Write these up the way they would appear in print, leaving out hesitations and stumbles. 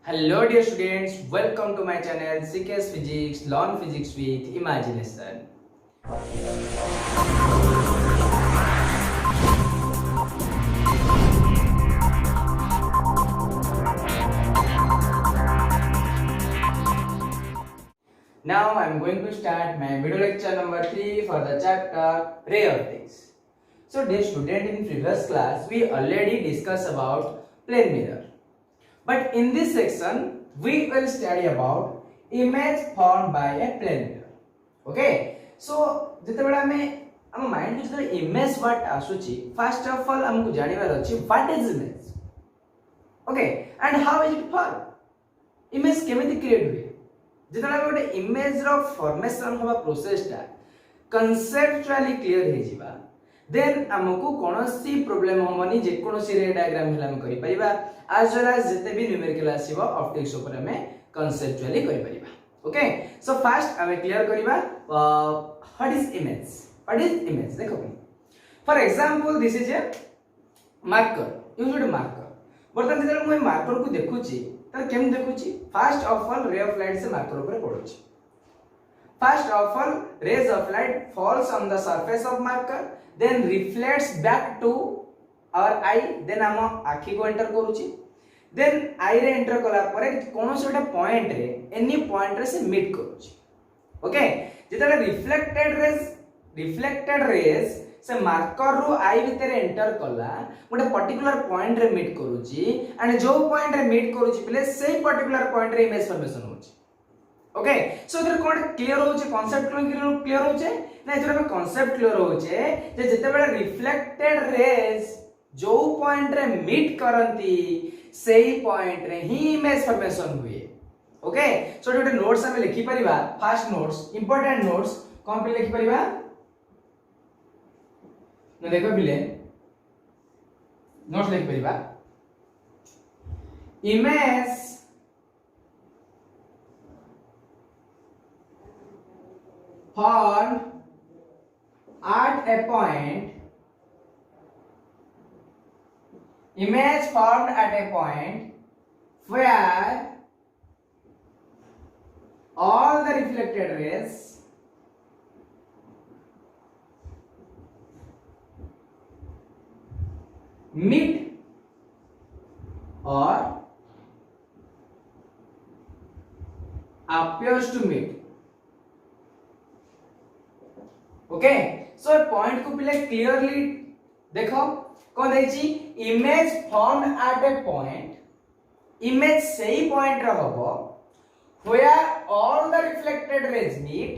Hello dear students, welcome to my channel CKS Physics, Learn Physics with Imagination. Now I am going to start my video lecture number 3 for the chapter Ray Optics. So dear student, in previous class we already discussed about plane mirror. But in this section we will study about image formed by a plane mirror. Okay? So जेतेबेला हमें हम mind को जो image word आसुची first of all हमको जानिबार अछि what is image. Okay and how is it form. Image केमिति create हुए जेतेबेला गोटे इमेज रो फॉर्मेशन होबा प्रोसेस ता कन्सेप्चुअली क्लियर हे जिबा देन हमको कोनोसी प्रॉब्लम होमनी जे कोनोसी रे डायग्राम हला हम करि परिबा as well as जते भी न्यूमेरिकल आसीबो ऑप्टिक्स ऊपर हमें कन्सेप्चुअली करि परिबा. ओके सो फर्स्ट हमें क्लियर करिबा व्हाट इज इमेज देखो for example this is a marker used marker. बर्तन जेते मैं मार्कर को देखुची त केम देखुची first of all ray of light से मार्कर ऊपर पडुची. First of all, rays of light falls on the surface of marker, then reflects back to our eye. Then हम आखि को enter करूची. Then eye रे enter कला परे कोनो से गोटे पॉइंट रे एनी पॉइंट रे से मीट करूची. ओके जेतले रिफ्लेक्टेड रेज से मार्कर रो आई भीतर एंटर कला गोटे पर्टिकुलर पॉइंट रे मीट करूची एंड जो पॉइंट रे मीट करूची पले सेही पर्टिकुलर पॉइंट रे इमेज फॉर्मेशन होची. ओके सो इधर कोन क्लियर होचे कांसेप्ट क्लियर होचे ना इधर में कांसेप्ट क्लियर होचे जे जते बेला रिफ्लेक्टेड रेज जो पॉइंट रे मीट करंती सेही पॉइंट रे ही इमेज फॉर्मेशन हुए. ओके सो जोटे नोट्स हम लिखि परिबा फर्स्ट नोट्स इंपोर्टेंट नोट्स कोन पे लिखि परिबा न देखो बिले नोट्स लिखि परिबा image formed at a point where all the reflected rays meet or appears to meet. Okay so point को पहले क्लियरली देखो कौन देछि image formed at a point image सही पॉइंट रहबो where all the reflected rays meet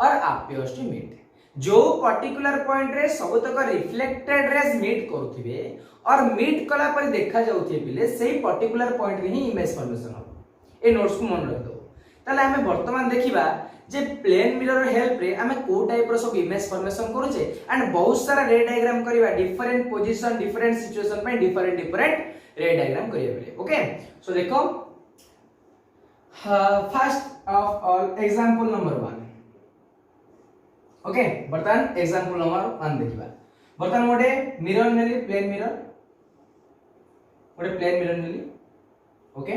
or appears to meet. जो particular point रे सब तक रिफ्लेक्टेड रेज मीट करूथिबे और मीट कला पर देखा जाउथिबे पले सही पर्टिकुलर पॉइंट रे ही इमेज फॉर्मेशन हो. ए नोट्स को मन रखो ताले हमें वर्तमान देखिबा जे प्लेन मिरर हेल्प रे हमें को टाइप रो सब इमेज फॉर्मेशन करूचे एंड बहुत सारा रे डायग्राम करबा डिफरेंट पोजीशन डिफरेंट सिचुएशन पे डिफरेंट रे डायग्राम करिया बेले. ओके सो देखो first of all example number 1. Okay बर्तन एग्जांपल नंबर 1 देखिबा. बर्तन मोडे मिरर नेली प्लेन मिरर नेली. ओके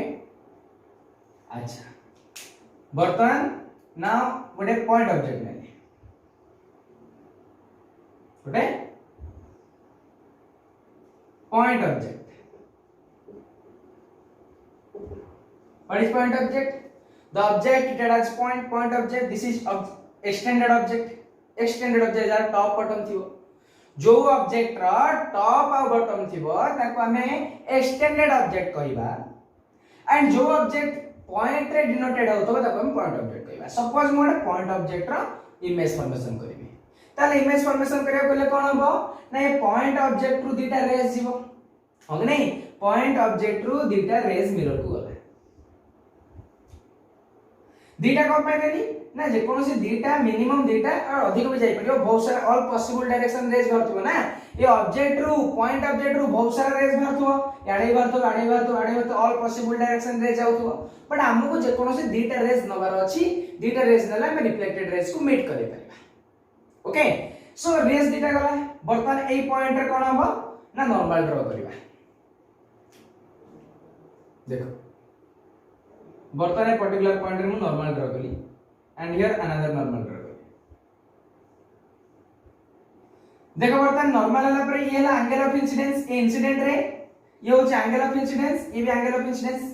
अच्छा बर्तन now गोटे पॉइंट ऑब्जेक्ट नेली गोटे point object. what is point object? The object treated as point object. This is extended object जार top bottom थिबो जो ऑब्जेक्ट रा टॉप और बॉटम थिबो ताको हमें एक्सटेंडेड ऑब्जेक्ट कहिबा एंड जो ऑब्जेक्ट पॉइंट रे डिनोटेड होतबो ताको हम पॉइंट ऑब्जेक्ट कहिबा. सपोज मोडे पॉइंट ऑब्जेक्ट रा इमेज फॉर्मेशन करबी ताले इमेज फॉर्मेशन करिया कोले कोन हबो ना ये पॉइंट ऑब्जेक्ट रु दीटा रेज जीवो हो नहीं पॉइंट ऑब्जेक्ट रु दीटा रेज मिरर को गले दीटा को पाइ देनी ना जे कोनो से दीटा मिनिमम दीटा और अधिक भी जाई परियो बहुत सारा ऑल पॉसिबल डायरेक्शन रेज भरथबो ना ये ऑब्जेक्ट रु पॉइंट ऑब्जेक्ट रु बहुत सारा रेज भरथबो आड़े भरथबो ऑल पॉसिबल डायरेक्शन रेज जाउथबो बट हमको जे कोनो से दीटा रेज नबार अछि दीटा रेज नला हम रिफ्लेक्टेड रेज को मीट करे परिबा. ओके सो रेज दीटा गला बर्तमान ए पॉइंट रे कोन हबो ना नॉर्मल ड्रा करबा. देखो बर्तमान पर्टिकुलर पॉइंट रे मु नॉर्मल ड्रा कली and here another normal draw कली। देखो बर्तमान नॉर्मल हला पर ये हला angle of incidence A incident ray ये हो एंगल ऑफ इंसिडेंस ये भी एंगल ऑफ इंसिडेंस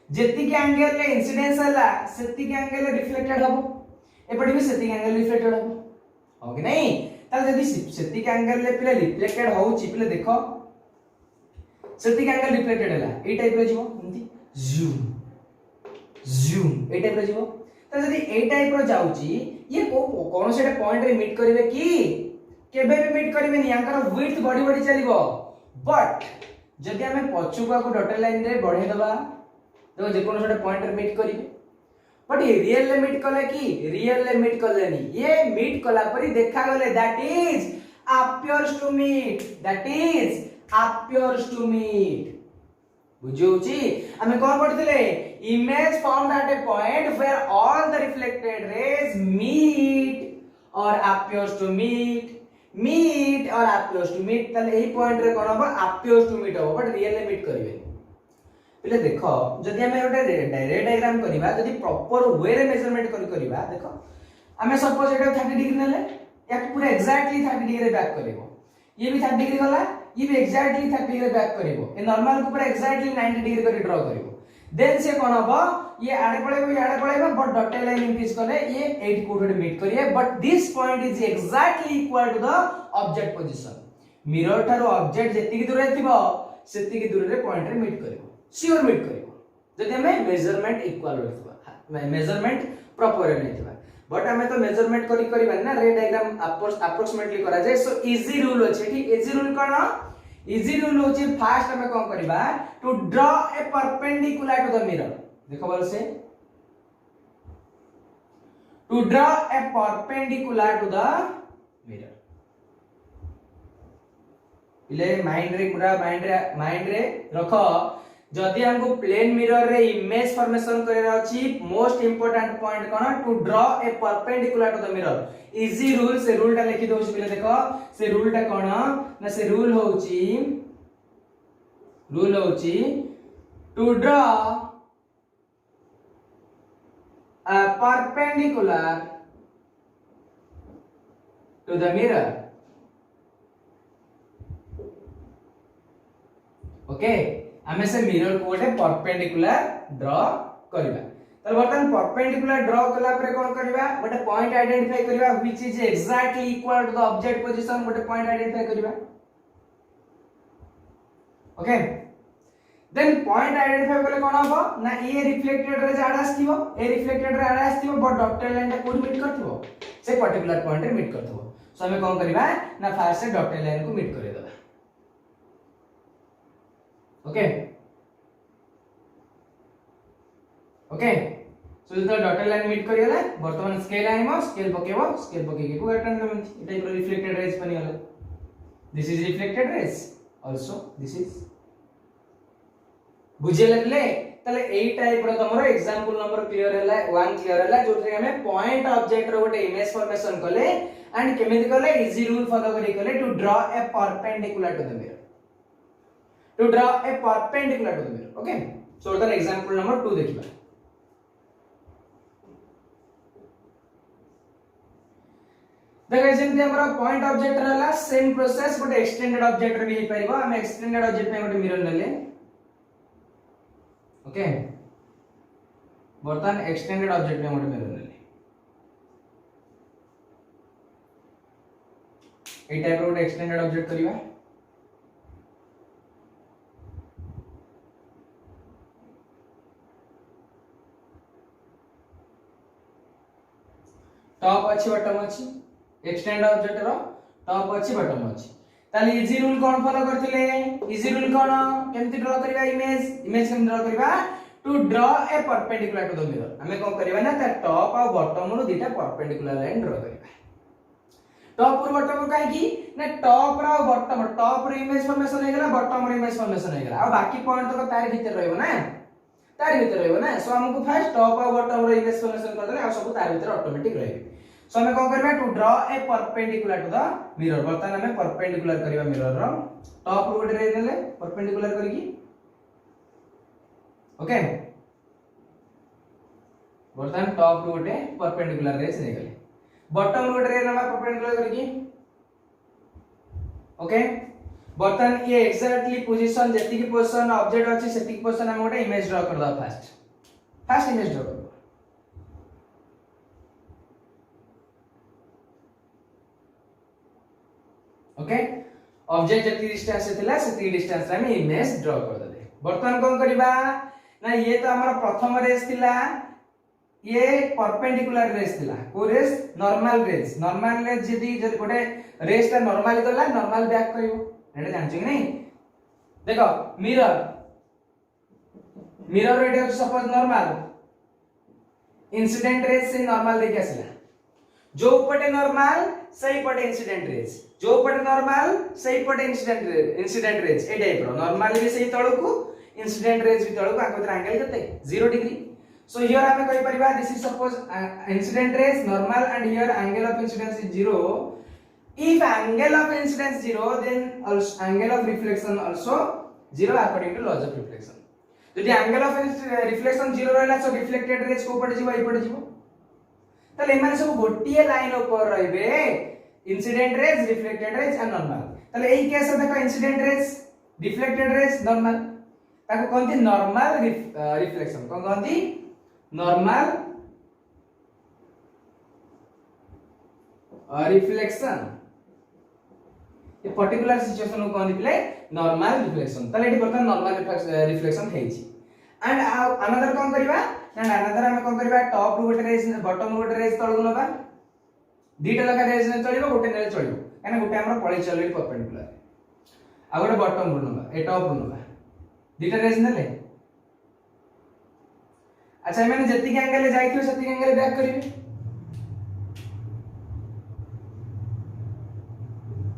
जेति के एंगल ले इंसिडेंस हला सेति के एंगल रिफ्लेक्टेड हबो एपडी भी सेति के एंगल रिफ्लेक्टेड हबो हो कि नहीं ताले जदी सेति के एंगल ले पिले रिफ्लेक्टेड होउची पिले देखो सेति के एंगल रिफ्लेक्टेड हला ए टाइप रे जीवो एंती जूम जूम ए टाइप रे जीवो त जदी ए टाइप रो जाउची ये कोन से पॉइंट रे मीट करिवे की केबे भी मीट करिवे नि यांकर विड्थ बॉडी बॉडी चलीबो बट जदी हमें पछुका को डॉटेड लाइन रे बढ़े दबा देखो जे कोनो से पॉइंट रे मीट करिवे बट ये रियल ले मीट कले की रियल ले मीट कले नि ये मीट कला परी देखा गले that is appears to meet that is appears to meet बुझौची हमें कौन पढ़थिले image found at a point where all the reflected rays meet or appears to meet or appears to meet तले एही पॉइंट रे कोन हो appears to meet हो but real ले meet करिवे पहिले देखो जदी हमें ओटे रे डायग्राम करिबा जदी प्रॉपर वे रे मेजरमेंट करिबा देखो हमें सपोज एटा 30 डिग्री नेले या पूरा एग्जैक्टली 30 डिग्री बैक करिवो ये भी 30 डिग्री गला ये भी एग्जैक्टली 30 डिग्री बैक करिवो ए नॉर्मल को पूरा एग्जैक्टली 90 डिग्री करी ड्रा करिवो देन से कोन हबो ये आड़े पळेबो बट डॉटेड लाइन इंक्रीज करले ये 8 कोड मीट करिए but this point is exactly equal to the object position mirror थारो ऑब्जेक्ट जेति की दूर रे थिबो सेति की दूर रे पॉइंट रे मीट करिवो श्योर मीट करिवो जदि हमें मेजरमेंट इक्वल होथिबा मेजरमेंट प्रॉपर नैथिबा बट हमें तो मेजरमेंट करी ना रे डायग्राम अप्रोक्सीमेटली करा जाय सो इजी रूल अछि ठीक इजी रूल कोन इजी रूल होछि फास्ट हमें कोन करबा to draw a perpendicular to the mirror देखो बोल से to draw a perpendicular to the mirror इले माइंड रे रखो जदि हमको प्लेन मिरर रे इमेज फॉर्मेशन करे अछि मोस्ट इंपोर्टेंट पॉइंट कोन to draw a perpendicular to the mirror easy rule से रूल टा लिखि दोछ पहिले देखो से रूल टा कोन ना से रूल होउची to draw a perpendicular to the mirror okay हमें से मिरर को गोटे परपेंडिकुलर ड्रॉ करबा त बर्तन परपेंडिकुलर ड्रॉ कला पर कोन करबा गोटे पॉइंट आइडेंटिफाई करबा which is exactly equal to the object position गोटे पॉइंट आइडेंटिफाई करबा ओके देन पॉइंट आइडेंटिफाई करले कोन हबो ना ए रिफ्लेक्टेड रे जाडा आस्थिबो ए रिफ्लेक्टेड रे आडा आस्थिबो बट डॉटेड लाइन टा कोड मीट करथिबो से पर्टिकुलर पॉइंट रे मीट करथिबो सो हमें कोन करबा ना फास्ट से डॉटेड लाइन को मीट करे देबा ओके सो जतो डॉटेड लाइन मीट करियला वर्तमान स्केल आइमो स्केल पकेके को अटेंड करमंती एटा इको रिफ्लेक्टेड रेज बनी गला this is reflected raise also this is बुझे लगले तले एई टाइप रो तमरो एग्जांपल नंबर क्लियर हैला 1 क्लियर हैला जोथरे हमें पॉइंट ऑब्जेक्ट रो गोटे इमेज फॉर्मेशन कले एंड केमिति कले इजी रूल फॉलो करी कले to draw a perpendicular to the mirror to draw a perpendicular to the mirror okay so then example number 2 देखिबा देखै जेंति हमरा पॉइंट ऑब्जेक्ट रहला same process but extended object रे भी हे परिबा हम एक्सटेंडेड ऑब्जेक्ट में गोटे मिरर लेले ओके बर्तन एक्सटेंडेड ऑब्जेक्ट में गोटे मिरर लेले ए टाइप रो गोटे एक्सटेंडेड ऑब्जेक्ट करिबा टॉप अछि बॉटम अछि एक्सटेंड ऑब्जेक्ट रो टॉप अछि बॉटम अछि ताली इजी रूल कोन फॉलो करथिले इजी रूल कोन केमति ड्रा करबा इमेज केमति ड्रा करबा to draw a perpendicular to the mirror हमें कोन करबा ना त टॉप और बॉटम रो दुटा परपेंडिकुलर लाइन ड्रा करबा टॉप और बॉटम काहे की ना टॉप रो बॉटम टॉप रो इमेज फॉर्मेशन हे गेला बॉटम रो इमेज फॉर्मेशन हे गेला आ बाकी पॉइंट तो तार भीतर रहइबो ना सो हमको फर्स्ट टॉप और बॉटम रो इमेज फॉर्मेशन कर देले आ सब तार भीतर ऑटोमेटिक रहइबो सो हमें कोन करबा to draw a perpendicular to the mirror बर्तन हमें परपेंडिकुलर करबा मिरर रो टॉप रो रे नेले परपेंडिकुलर करिकी ओके बर्तमान टॉप रु गोटे परपेंडिकुलर रेज नै गले बॉटम रु गोटे रे नबा परपेंडिकुलर करकी ओके बर्तमान ये एक्जेक्टली पोजीशन जति की पोजीशन ऑब्जेक्ट अछि सेति की पोजीशन हम गोटे इमेज ड्रा कर दा फर्स्ट इमेज ड्रा कर ओके ऑब्जेक्ट जति डिस्टेंस से थिला सेति डिस्टेंस रे हम इमेज ड्रा कर दे बर्तमान कोन करबा ना ये तो हमर प्रथम रेज थिला ये परपेंडिकुलर रेज थिला को रेज नॉर्मल रेज जदी गोटे रेज ता नॉर्मल गला नॉर्मल बैक करिवो एटा जान छी नहीं देखो mirror red suppose normal incident raise से नॉर्मल देखि आसला जो पटे नॉर्मल सही पटे इंसिडेंट रेज जो पटे नॉर्मल सही पटे इंसिडेंट रेज ए टाइप रो नॉर्मल भी सही तळको इंसिडेंट रेज भी तळको आको एंगल केते 0 degree so here hame koi pariba this is suppose incident rays normal and here angle of incidence is 0 if angle of incidence 0 then also angle of reflection also 0 according to laws of reflection जदि angle of reflection 0 रहला so reflected rays को पड़ जिवो ए पड़ जिवो तले माने सब गोटिए लाइन ऊपर रहबे incident raise reflected raise and normal तले एई केस देखो incident raise reflected raise normal ताको कोनती नॉर्मल रिफ्लेक्शन कोन कोनती नॉर्मल रिफ्लेक्शन ये पर्टिकुलर सिचुएशन को कोन दिले नॉर्मल रिफ्लेक्शन तले एठी बर्तन नॉर्मल रिफ्लेक्शन हेछि एंड अनदर कोन करबा ना अनदर हम कोन करबा टॉप रु गोटे रेज बॉटम रु गोटे रेज तळगु नबा दीटा लगा रेज ने चलिबो गोटे नेले चलिबो काना गोटे हमर पळी चलबे परपेंडिकुलर आ गोटे बॉटम रु नबा ए टॉप रु नबा दीटा रेज नेले अच्छा मैंने जति के एंगल जाइथियो सति के एंगल बैक करिवे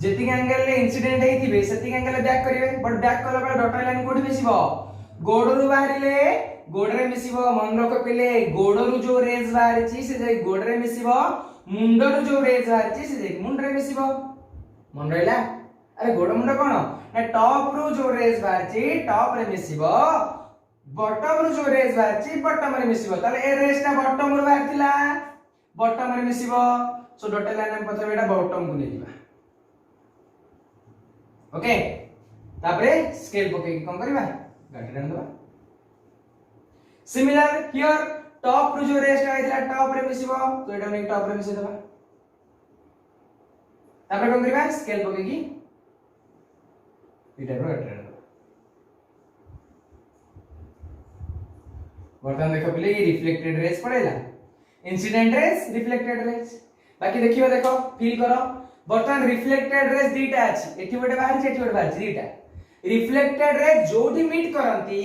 जति के एंगल ले इंसिडेंट हेतिबे सति के एंगल बैक करिवे बट बैक कला बला डॉट लाइन कोठी मिसिबो गोडरु बाहरिले गोडरे मिसिबो मन रख पेले गोडरु जो रेज बाहरिची से जाई गोडरे मिसिबो मुंडरु जो रेज बाहरिची से जाई मुंडरे मिसिबो मन रहला अरे गोड मुंड कोन ना टॉप रु जो रेज बाहरिची टॉप रे मिसिबो बॉटम रु जो रेज बाहरिची बॉटम रे मिसिबो ताले ए रेज ता बॉटम रु बाहरतिला बॉटम रे मिसिबो सो डॉट लाइन हम पथरे एटा बॉटम को ले दिबा ओके तापरे स्केल पके कोन करबा गाटी रन दबा सिमिलर हियर टॉप रु जो रेज आइतला टॉप रे मिसिबो तो एटा ने टॉप रे मिसि दबा तापरे कोन करबा स्केल पके की एटा रो गाटी रन बर्तन देखो पहले ये रिफ्लेक्टेड रेज पड़ेला इंसिडेंट रेज रिफ्लेक्टेड रेज बाकी देखियो देखो फील करो बर्तन रिफ्लेक्टेड रेज दीटा अछि एठी गोटे बाहर छै एठी गोटे बाहर छै दीटा रिफ्लेक्टेड रेज जोठी मीट करंती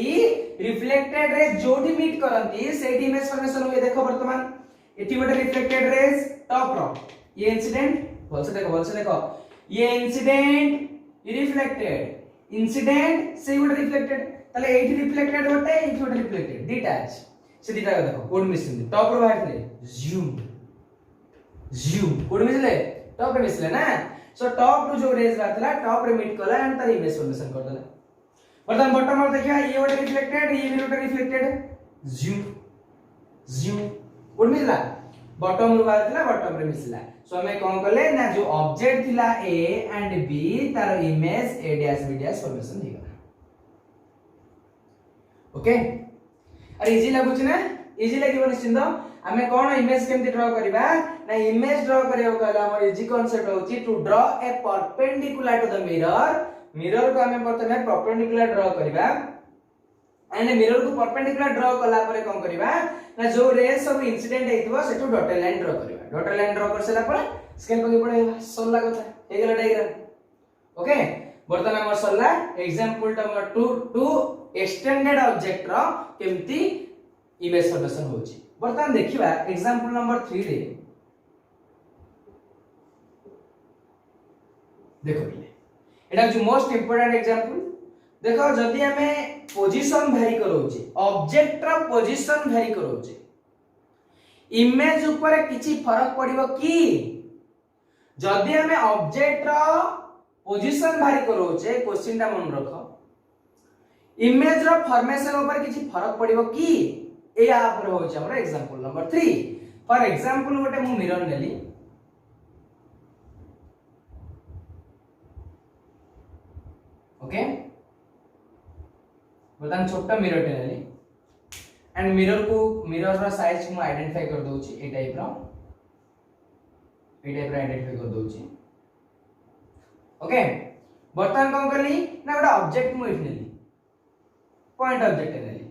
रिफ्लेक्टेड रेज जोठी मीट करंती सेठी इमेज फॉर्मेशन हुए देखो वर्तमान एठी गोटे रिफ्लेक्टेड रेज टॉप रो ये इंसिडेंट बोल से देखो ये इंसिडेंट ये रिफ्लेक्टेड इंसिडेंट से गोटे रिफ्लेक्टेड तले एठी रिफ्लेक्टेड होते एठी होते रिफ्लेक्टेड डिटैच से दीटा देखो कोड मिसिन टॉप रो बाहर ले जूम कोड मिसले टॉप रे मिसले ना सो टॉप रो जो रेज बातला टॉप रे मीट कला एंड तार इमेज फॉर्मेशन कर देला बर्तन बॉटम रो देखिया ये होते रिफ्लेक्टेड ये भी होते रिफ्लेक्टेड जूम कोड मिसला बॉटम रो बातला बॉटम रे मिसला सो हमें कोन करले ना जो ऑब्जेक्ट थिला ए एंड बी तार image A dash B dash formation दिगला ओके अरे इजी लागुछ ना इजी लागिबो निश्चित हमें कोन इमेज केमति ड्रा करबा ना इमेज ड्रा करियो कहला हमर इजी कांसेप्ट होची to draw a perpendicular to the mirror को हमें प्रथमे परपेंडिकुलर ड्रा करबा एंड मिरर को परपेंडिकुलर ड्रा कला परे कोन करबा ना जो रेज सब इंसिडेंट हेतिबो सेटू डॉटेड लाइन ड्रा कर सला पर स्केल पके पड़े सोला कथा हे गेला डायग्राम ओके बर्तन हमर सोला example number 2 two extended object रो केमती इमेज फॉर्मेशन होची बर्तन देखिबा एग्जांपल नंबर 3 रे देखो एटा जो मोस्ट इंपोर्टेंट एग्जांपल देखो जदी हमें पोजीशन वेरी करोचे ऑब्जेक्ट रो पोजीशन वेरी करोचे इमेज ऊपर किछि फरक पड़िबो की जदी हमें ऑब्जेक्ट रो पोजीशन वेरी करोचे क्वेश्चन ता मन रखो इमेज रो फॉर्मेशन ऊपर किछि फरक पड़िबो की ए या पर होची हमर एग्जांपल नंबर 3 फॉर एग्जांपल गोटे मु मिरर नेली ओके बतन छोटा मिरर टे नेली एंड मिरर रो साइज मु आइडेंटिफाई कर दोची ए टाइप रो आइडेंटिफाई कर दोची ओके बर्तन कौन करली ना गोटे ऑब्जेक्ट मु इठ नेली पॉइंट ऑब्जेक्ट नेली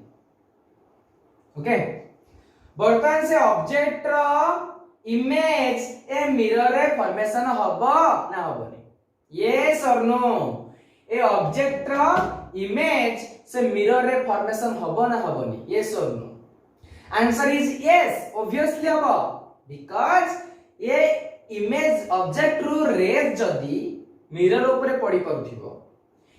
ओके बर्तन से ऑब्जेक्ट रो इमेज ए मिरर रे फॉर्मेशन हबो ना हबोनी यस और नो ए ऑब्जेक्ट रो इमेज से मिरर रे फॉर्मेशन हबो ना हबोनी yes or no answer is yes obviously हबो बिकॉज़ ये इमेज ऑब्जेक्ट रो रेज जदी मिरर ऊपर पड़ी पड़थिबो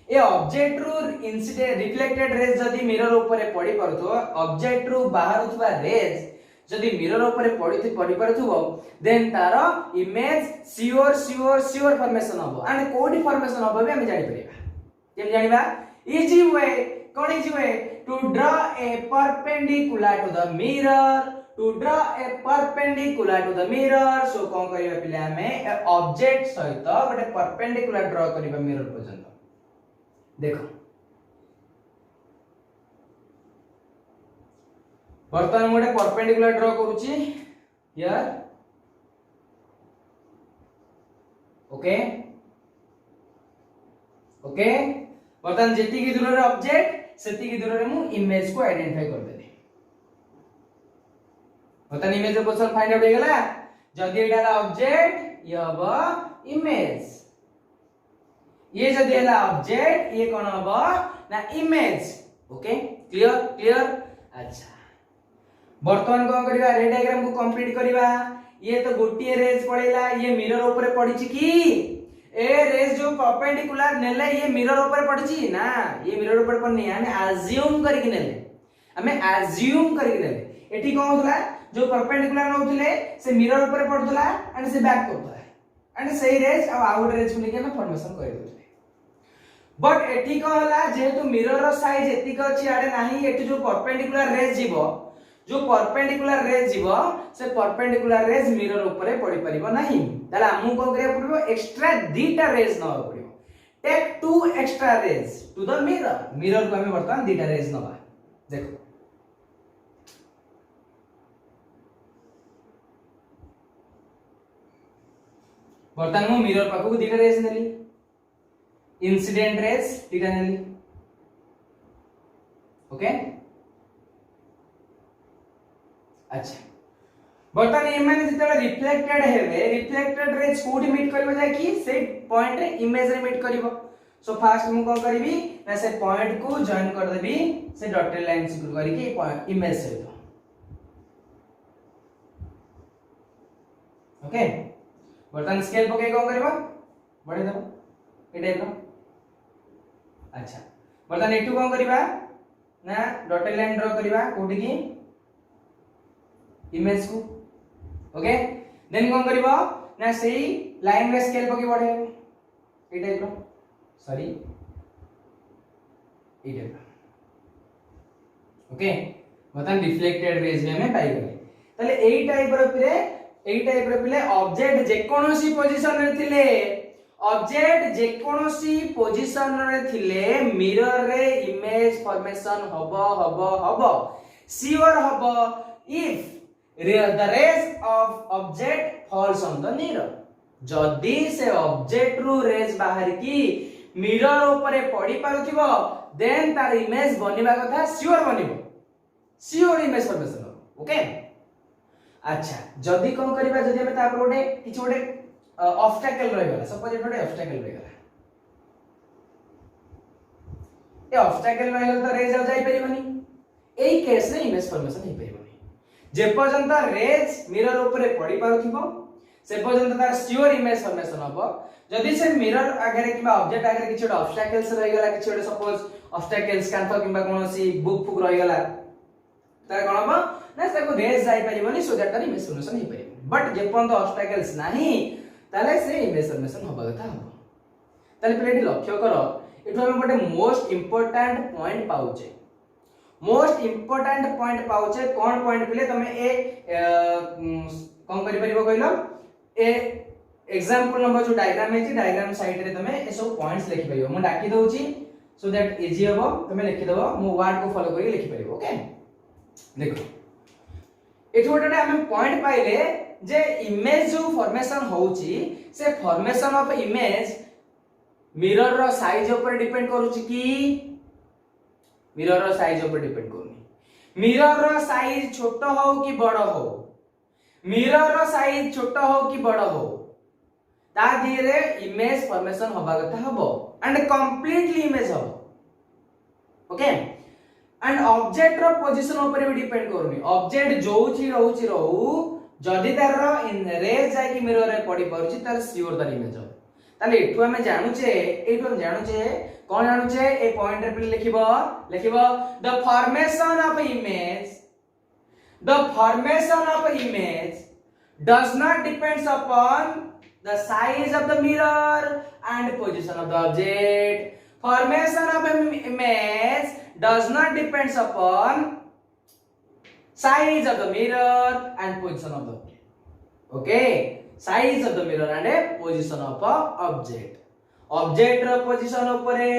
ए ऑब्जेक्ट रो इंसिडेंट रिफ्लेक्टेड रेज जदी मिरर ऊपर पड़ी पड़थो ऑब्जेक्ट रो बाहर उठवा रेज जदी मिरर ऊपर पड़ी पड़थबो देन तारो इमेज श्योर फॉर्मेशन हबो एंड कोडी फॉर्मेशन हबो भी हम जानि परिबा केम जानिबा इजी वे कोन easy way to draw a perpendicular to the mirror to draw a perpendicular to the mirror so कोन करिबा पिला हमें ऑब्जेक्ट सहित गोटे परपेंडिकुलर ड्रा करिबा मिरर पर्यंत देखो वर्तमान मोटे परपेंडिकुलर ड्रा करूची हियर ओके ओके वर्तमान जेती की दूर रे ऑब्जेक्ट सेती की दूर रे मु इमेज को आइडेंटिफाई कर देली वर्तमान इमेज रो पोजीशन फाइंड आउट हो गेला जदी एटा ऑब्जेक्ट ये हबो इमेज ये जदी एला ऑब्जेक्ट ये कोन हबो ना इमेज ओके क्लियर अच्छा वर्तमान कोन करबा रे डायग्राम को कंप्लीट करबा ये तो गोटिए रेज पड़ेला ये मिरर ऊपर पड़ीची की ए रेज जो परपेंडिकुलर नेले ये मिरर ऊपर पड़ीची ना ये मिरर ऊपर पड़नी हमें अज्यूम करके नेले हमें अज्यूम करके नेले एठी कोन होतला जो परपेंडिकुलर नउथिले से मिरर ऊपर पड़तला एंड से बैक करतला एंड सही रेज और आउट रेज को लेके हम फॉर्मेशन कर देतले बट एठी को होला जेहेतु मिरर रो साइज एतिक अछि आडे नाही एठी जो परपेंडिकुलर रेज जीवो जो परपेंडिकुलर रेज जीवो से परपेंडिकुलर रेज मिरर ऊपर पड़ी परिबो नाही ताला हमु को करे पड़िबो एक्स्ट्रा दीटा रेज न पड़िबो take two extra rays to the mirror को हमें वर्तमान दीटा रेज नबा देखो वर्तमान मु मिरर पाखु दीटा रेज नेली इंसिडेंट रेज दीटा नेली ओके अच्छा बर्तन ये माने जितले रिफ्लेक्टेड हेबे रिफ्लेक्टेड रेज कोडी मीट करबो जाय कि से पॉइंट रे इमेज रे मीट करबो सो फास्ट मु कोन करबी ना से पॉइंट को जॉइन कर देबी से डॉटेड लाइन से करी के पॉइंट इमेज से ओके बर्तन स्केल पके कोन करबो बढे दबो ए टाइप रो अच्छा बर्तन एटू कोन करबा ना डॉटेड लाइन ड्रा करबा कोडी की इमेज को ओके देन कोन करबो ना सेही लाइन रे स्केल पके बढ़े ए टाइप रो सॉरी ए टाइप ओके मतलब रिफ्लेक्टेड रेज में हमें पाई गले तले ए टाइप रो पिले ऑब्जेक्ट जे कोनोसी पोजीशन रे थिले ऑब्जेक्ट जे कोनोसी पोजीशन रे थिले मिरर रे इमेज फॉर्मेशन हबो श्योर हबो if the rays of object falls on the mirror जदी से ऑब्जेक्ट रू रेज बाहर की मिरर ऊपर पड़ी पारुथिबो देन तार इमेज बनिबा कथा श्योर बनिबो श्योर इमेज फॉर्मेशन ओके अच्छा जदी कोन करबा जदी हम ता पर ओडे किछ ओडे ऑब्स्टैकल रह गला सपोज ओडे ऑब्स्टैकल रह गला ए ऑब्स्टैकल रह गला तो रेज आ जाई परिबनी एई केस रे इमेज फॉर्मेशन हे परिबनी जे पर्यंत रेज मिरर ऊपर पड़ी पारुथिबो से पर्यंत तार श्योर इमेज फॉर्मेशन हबो जदी से मिरर आगे किबा ऑब्जेक्ट आगे किछ ऑब्स्टैकल्स रह गला किछ सपोज ऑब्स्टैकल्स कांथ किबा कोनोसी बुक फुक रह गला ता कोन हबो ना ताको रेज जाई परिबनी सो दैट तार इमेज फॉर्मेशन हे परिबो बट जे पर्यंत ऑब्स्टैकल्स नाही ताले से इमेज फॉर्मेशन हबा कथा हबो ताले पहिले लक्ष्य करो एठो हम गोटे मोस्ट इंपोर्टेंट पॉइंट पाउचे मोस्ट इंपोर्टेंट पॉइंट पाउचे कोन पॉइंट पिले तमे ए कोन करि परिबो कहलो ए एग्जांपल नंबर जो डायग्राम है डायग्राम साइड रे तमे ए सब पॉइंट्स लिखि परिबो मु डाकी दउची सो दैट इजी हबो तमे लिखि दबो मु वर्ड को फॉलो करि लिखि परिबो ओके देखो एथि गोटे हम पॉइंट पाइले जे इमेज जो फॉर्मेशन होउची से फॉर्मेशन ऑफ इमेज मिरर रो साइज ऊपर डिपेंड करूची कि मिरर रो साइज ऊपर डिपेंड करूनी मिरर रो साइज छोट हो कि बड़ हो मिरर रो साइज छोट हो कि बड़ हो ता धीरे इमेज फॉर्मेशन होबा कथा हबो एंड कंप्लीटली इमेज हबो ओके एंड ऑब्जेक्ट रो पोजीशन ऊपर भी डिपेंड करूनी ऑब्जेक्ट जोउची रहू जदि तार इन रेज जाय कि मिरर रे पड़ी परुची तार सियोर तार इमेज हो ताले एठु हम जानुचे कोन जानुचे ए पॉइंट रे लिखिबो the formation of image does not depends upon the size of the mirror and position of the object. Formation of an image does not depends upon size of the mirror and position of the object. Okay, size of the mirror and position of a object. Object रो position ऊपरे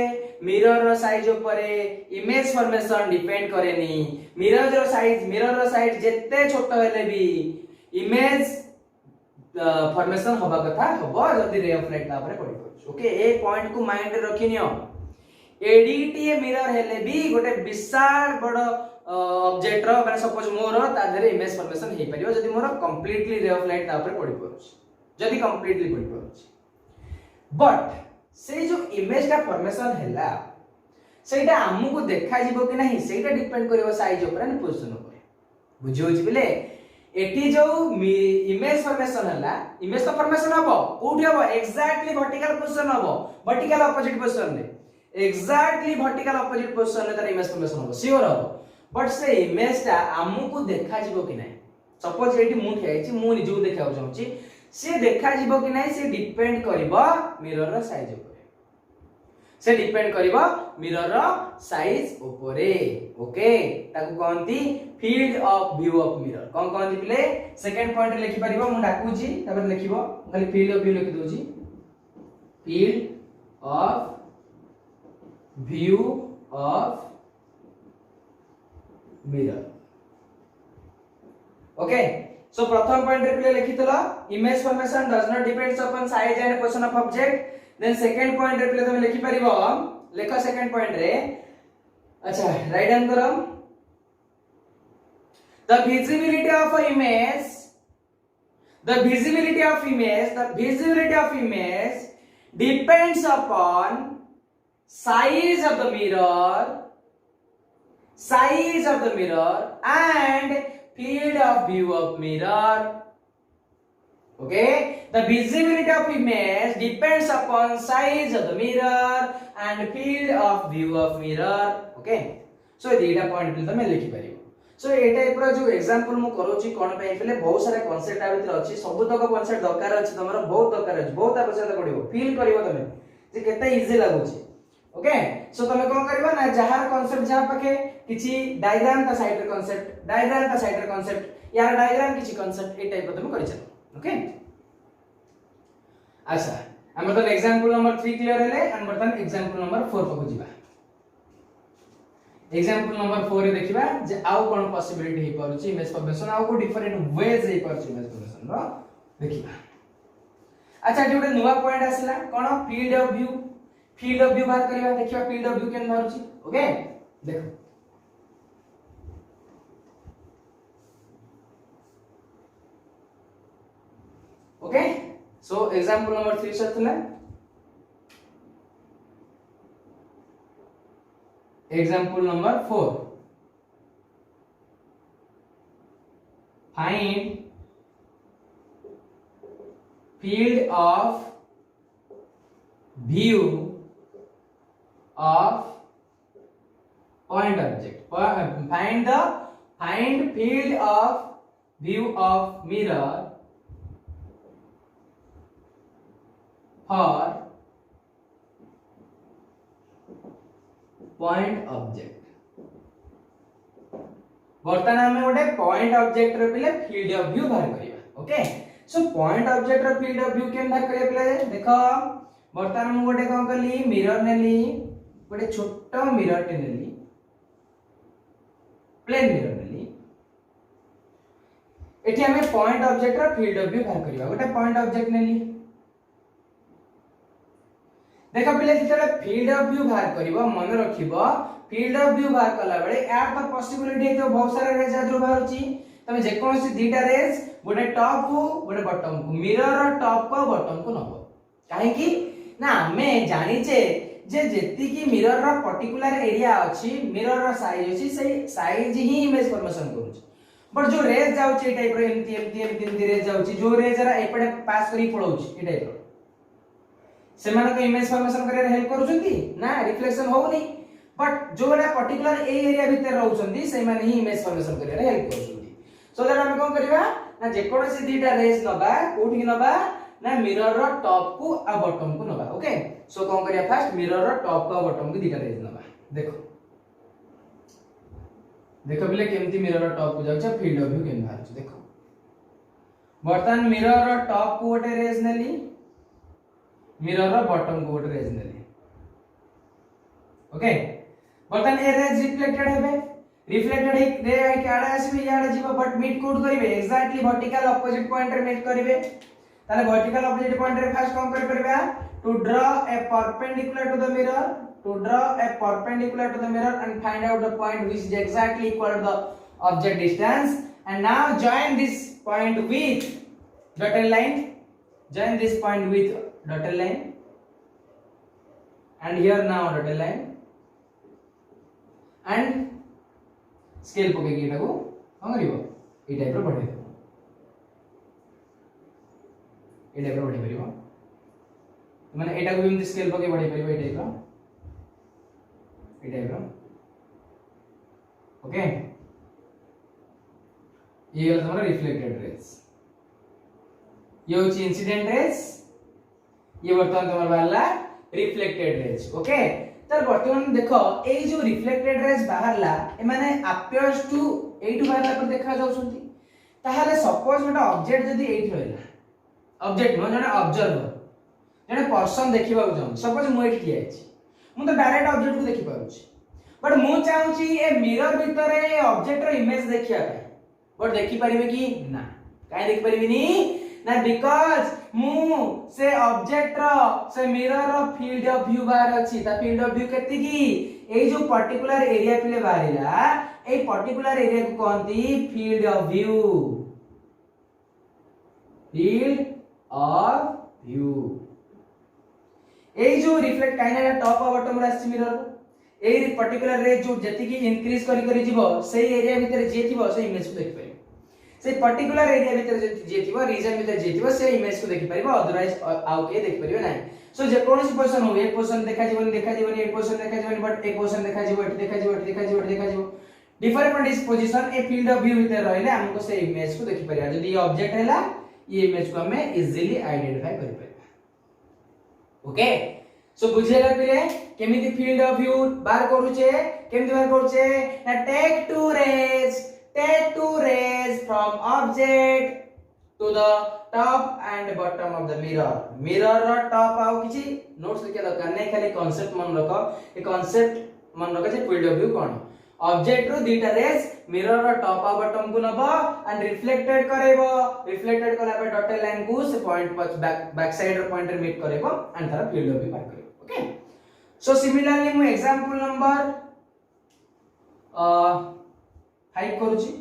mirror रो size ऊपरे image formation depend करेनी mirror रो size जेते छोट हेले भी इमेज फॉर्मेशन होबा कथा होबो जदी रे ऑफ लाइट तापरे पड़ी पड़छ ओके ए पॉइंट को माइंड रे रखिनियो एडीटीए मिरर हेले भी गोटे विशाल बड़ ऑब्जेक्ट रो माने सपोज मोर ता देरे इमेज फॉर्मेशन हे परियो जदी मोर कंप्लीटली रे ऑफ लाइट तापरे पड़ी पड़छ जदी कंप्लीटली पड़ी पड़छ बट से जो इमेज का फॉर्मेशन हैला सेटा हमकु देखा जीवो कि नहीं सेटा डिपेंड करिवो साइज ऊपर एंड पोजीशन ऊपर बुझियो छी बिले एटी जो इमेज फॉर्मेशन हैला इमेज तो फॉर्मेशन हबो कोठी हबो एग्जैक्टली वर्टिकल पोजीशन हबो वर्टिकल ऑपोजिट पोजीशन रे एग्जैक्टली वर्टिकल ऑपोजिट पोजीशन रे तार इमेज फॉर्मेशन हबो श्योर हबो बट से इमेज ता हमकु देखा जीवो कि नहीं सपोज एटी मु ठेछि मु निजु देखा चाहूची से देखा जीवो कि नहीं से डिपेंड करिवो मिरर रो साइज ऊपर से डिपेंड करिवो मिरर रो साइज ऊपरे ओके ताकू कहंती field of view of mirror कोन कहंती बिले सेकंड पॉइंट लिखि परिवो मु डाकुची तबर लिखिबो खाली फील्ड ऑफ व्यू लिखि दोची field of view of mirror okay so प्रथम पॉइंट रे लिखितला image formation does not depends upon size and position of object then second point रे तुम लिखि परिबो लेखो सेकंड पॉइंट रे अच्छा राइट डाउन करो the visibility of image depends upon size of the mirror and field of view of mirror okay the visibility of image depends upon size of the mirror and field of view of mirror okay so Etah point पे तमे लिखि परिबो सो ए type रो जो example मु करूची कोन पे पहले बहुत सारा कांसेप्ट आ भीतर अछि सब तक कांसेप्ट दरकार अछि तमरो बहुत दरकार अछि बहुत आवश्यकता पड़िबो फील करिवो तमे जे केते इजी लागुची ओके सो तमे कोन करबा ना जहार कांसेप्ट जहां पाके किछि डायग्राम का साइड रे कांसेप्ट यार डायग्राम किछि कांसेप्ट ए टाइप तमे करि चलो ओके अच्छा हम तो एग्जांपल नंबर 3 क्लियर हेले एंड बर्तन एग्जांपल नंबर 4 को जिबा एग्जांपल नंबर 4 रे देखिबा जे आउ कोन पॉसिबिलिटी हे परुची इमेज फॉर्मेशन आउ को डिफरेंट वेज हे परुची इमेज फॉर्मेशन रो देखिबा अच्छा जे नुवा पॉइंट आसिला कोन फील्ड ऑफ व्यू बात करबा देखिबा फील्ड ऑफ व्यू केन मारुची ओके देखो ओके सो एग्जांपल नंबर 3 सथला example number 4 find field of view of point object find field of view of mirror for point object बर्तमान आम गोटे पॉइंट ऑब्जेक्ट रो पिले फील्ड ऑफ व्यू बाहर करिया ओके सो पॉइंट ऑब्जेक्ट रो field of view केम बाहर करिया पिले देखो बर्तमान हम गोटे कोन करली मिरर नेली गोटे छोटो मिरर टे नेली प्लेन मिरर नेली एठी हमें पॉइंट ऑब्जेक्ट रो फील्ड ऑफ व्यू बाहर करिया गोटे पॉइंट ऑब्जेक्ट नेली देखो पिले जेतले फील्ड ऑफ व्यू बाहर करिवो मन रखिबो फील्ड ऑफ व्यू बाहर कला बेले यार तो पॉसिबिलिटी है तो बहुत सारा रेज आजो बाहर छी तमे जे कोनोसी दीटा रेज गोटे टॉप को गोटे बॉटम को मिरर रो टॉप को बॉटम को नबो काहे की ना हमें जानि छे जे जेति की मिरर रो पर्टिकुलर एरिया अछि मिरर रो साइज अछि सही साइज ही इमेज फॉर्मेशन करू बट जो रेज जाउ छी टाइप रो एमती रेज जाउ छी जो रेज रा एपडे पास करी पळौ छी ए टाइप रो सेमान को इमेज फॉर्मेशन करे हेल्प करूछंती ना रिफ्लेक्शन होउनी बट जो वाला पर्टिकुलर ए एरिया भीतर रहउछंती से माने ही इमेज फॉर्मेशन करे हेल्प करूछंती सो दैट हम कोन करबा ना जे कोनोसी दीटा रेज नबा कोठी नबा ना मिरर रो टॉप को आ बॉटम को नबा ओके सो कोन करिया फर्स्ट मिरर रो टॉप को बॉटम को दीटा रेज नबा देखो देखो बिले केमती मिरर रो टॉप को जाउछ फील्ड ऑफ व्यू केन बाहर छ देखो बर्तन मिरर रो टॉप को गोटे रेज नेली मिरर रो बॉटम को गोटे रेज नेली ओके बर्तन ए रेज रिफ्लेक्टेड हेबे रिफ्लेक्टेड हे रे काडा आसीबे याडा जीव बट मीट कोड करिवे एक्जेक्टली वर्टिकल ऑपोजिट पॉइंट रे मीट करिवे ताले वर्टिकल ऑपोजिट पॉइंट रे फर्स्ट कम कर परबा to draw a perpendicular to the mirror to draw a perpendicular to the mirror and find out the point which is exactly equal to the object distance and now join this point with dotted line join this point with dotted line and here now dotted line and scale पके की एटाको हम करिवो ए type रो बढ़े देबो ए type रो बढ़े परिवो माने एटाको बिम scale पके बढ़े परिवो ए type रो okay ये वाला तुम्हारा रिफ्लेक्टेड रेज ये होची इंसिडेंट रेज ये वर्तमान तुम्हारा वाला रिफ्लेक्टेड रेज ओके तर वर्तमान देखो ए जो रिफ्लेक्टेड रेज बाहरला ए माने अपियर्स टू एटू बाहरला पर देखा जाउछंती ताहाले सपोज गोटा ऑब्जेक्ट जदी एट रहला ऑब्जेक्ट न जने ऑब्जर्वर जने पर्सन देखिबा जाउ सपोज मु एट किया अछि मु तो डायरेक्ट ऑब्जेक्ट को देखि पारुछि बट मु चाहूछि ए मिरर भीतर ए ऑब्जेक्ट रो इमेज देखिया बट देखि परिबे कि ना काहे देखि परिबिनी ना बिकॉज़ मु से ऑब्जेक्ट रो से मिरर रो फील्ड ऑफ व्यू बाहर अछि ता फील्ड ऑफ व्यू केति की ए जो पर्टिकुलर एरिया पिले बाहरिला ए पर्टिकुलर एरिया को कहंती फील्ड ऑफ व्यू ए जो रिफ्लेक्ट काइना टॉप और बॉटम रे अछि मिरर ए पर्टिकुलर रे जो जति की इंक्रीज करी जीवो से एरिया भीतर जे थिबो से इमेज को देख पाइ से पर्टिकुलर एरिया भीतर जे थिबो रीजन भीतर जे थिबो से इमेज को देखि परिबो अदरवाइज आउ के देख परिबो नाही सो जे कोनोसी पोजीशन हो एक पोजीशन देखा जीवनी एक पोजीशन देखा जीवनी बट एक पोजीशन देखा जीवो एट देखा जीवो different this position a field of view भीतर रहले हमको से इमेज को देखि परिबा जदी ये ऑब्जेक्ट हैला ये इमेज को हमें इजीली आइडेंटिफाई करि परिबा ओके सो बुझेला पिले केमिति फील्ड ऑफ व्यू बार करूचे केमिति बार करूचे ना take two rays from object to the top and bottom of the mirror रो टॉप आउ किछि नोट्स लिखे दरकार नै खाली कांसेप्ट मन रखो ए कांसेप्ट मन रखो जे फील्ड ऑफ व्यू कोन ऑब्जेक्ट रो दीटा रेज मिरर रो टॉप आ बॉटम को नबो एंड रिफ्लेक्टेड करेबो रिफ्लेक्टेड कला पे डॉटेड लाइन को से पॉइंट पर बैक साइड रो पॉइंटर मीट करेबो एंड तारा फील्ड ऑफ व्यू बार करेबो ओके सो सिमिलरली मु एग्जांपल नंबर 5 करूची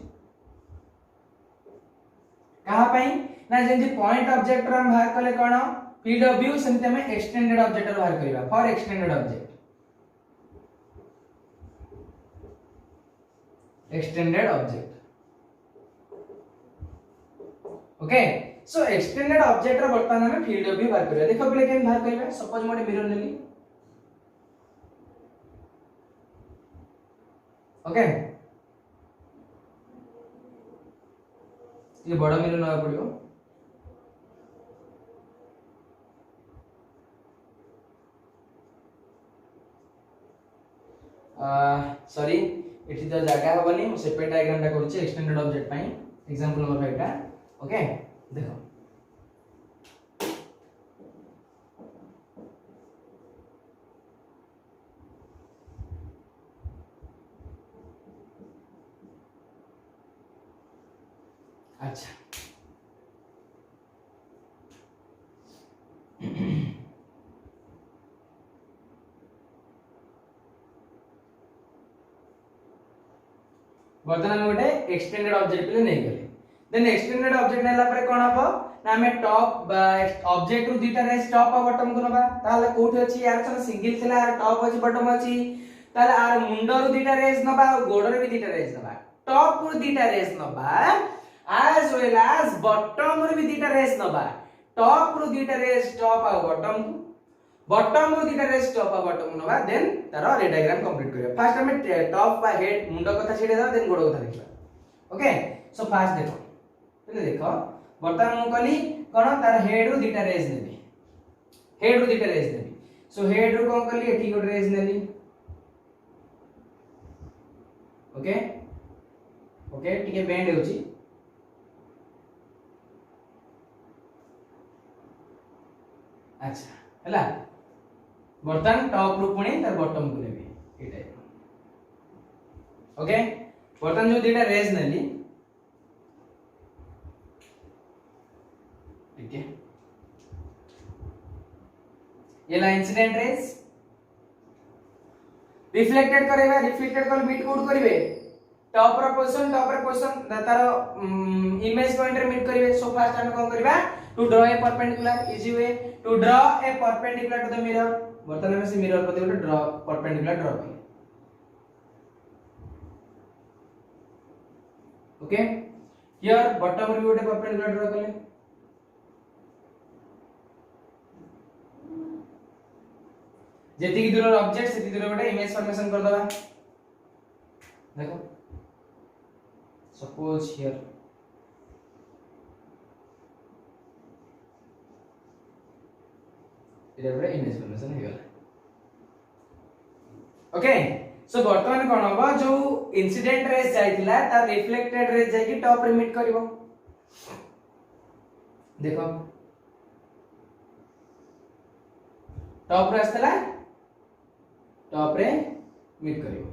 कहा पई ना जेंति पॉइंट ऑब्जेक्ट रो हम बाहर कले कोन फील्ड ऑफ व्यू सेंति हम एक्सटेंडेड ऑब्जेक्ट रो बाहर करिवा for extended object okay so extended object रो वर्तमान हम फील्ड ऑफ व्यू बाहर करिवा देखो पले केन बाहर करिवा सपोज मोटे मिरर लेली ओके ये बड़ा मिरर नवा पड़ियो सॉरी एठी तो जगह हबनी मु सेपरेट डायग्राम टा करूची एक्सटेंडेड ऑब्जेक्ट पई एग्जांपल नंबर 5 टा ओके देखो अच्छा वर्तमान गोटे एक्सटेंडेड ऑब्जेक्ट पे नहीं गले देन एक्सटेंडेड ऑब्जेक्ट नेला परे कोन हबो ना हमें टॉप ऑब्जेक्ट रु दुटा रेस टॉप और बॉटम को नबा ताले कोठी अछि यार सन सिंगल थिला यार टॉप अछि बॉटम अछि ताले आर मुंडो रु दुटा रेस नबा और गोडो रे भी दुटा रेस नबा टॉप रु दुटा रेस नबा as well as bottom रे भी दुटा रेस नबा टॉप रु दुटा रेस टॉप और बॉटम को बॉटम रु दुटा रेस टॉप और बॉटम नबा देन तारो रे डायग्राम कंप्लीट करियो फर्स्ट हमें टॉप बा हेड मुंडो कथा छेडे दा देन गोडो कथा देखबा ओके सो फर्स्ट देखो पहले देखो वर्तमान मु कली कोन तार हेड रु दुटा रेस नेबी हेड रु दुटा रेस नेबी सो हेड रु कोन कली एठी गोटे रेस नेली ओके ओके टिके बेंड होची अच्छा हला वर्तमान टॉप रु पुणी तार बॉटम को नेबी ए टाइप ओके वर्तमान जो दुटा रेस नेली ठीक है ये ला इंसिडेंट रेस रिफ्लेक्टेड करेबा रिफ्लेक्टेड कल मीट कोड करिवे टॉप रो पोजीशन तार इमेज पॉइंट रे मीट करिवे सो फर्स्ट हम कोन करबा to draw a perpendicular easy way to draw a perpendicular to the mirror वर्तमान में से मिरर प्रति गोटे ड्रॉ परपेंडिकुलर ड्रॉ करी ओके हियर बॉटम रे गोटे परपेंडिकुलर ड्रॉ कले जेति की दूर ऑब्जेक्ट सेति दूर गोटे इमेज फॉर्मेशन कर दबा देखो सपोज हियर इधर इमेज फॉर्मेशन हो गला ओके सो वर्तमान कोन हबो जो इंसिडेंट रेस जाइतिला तार रिफ्लेक्टेड रेस जाई की टॉप रे मीट करबो देखो टॉप रे आस्तला टॉप रे मीट करियो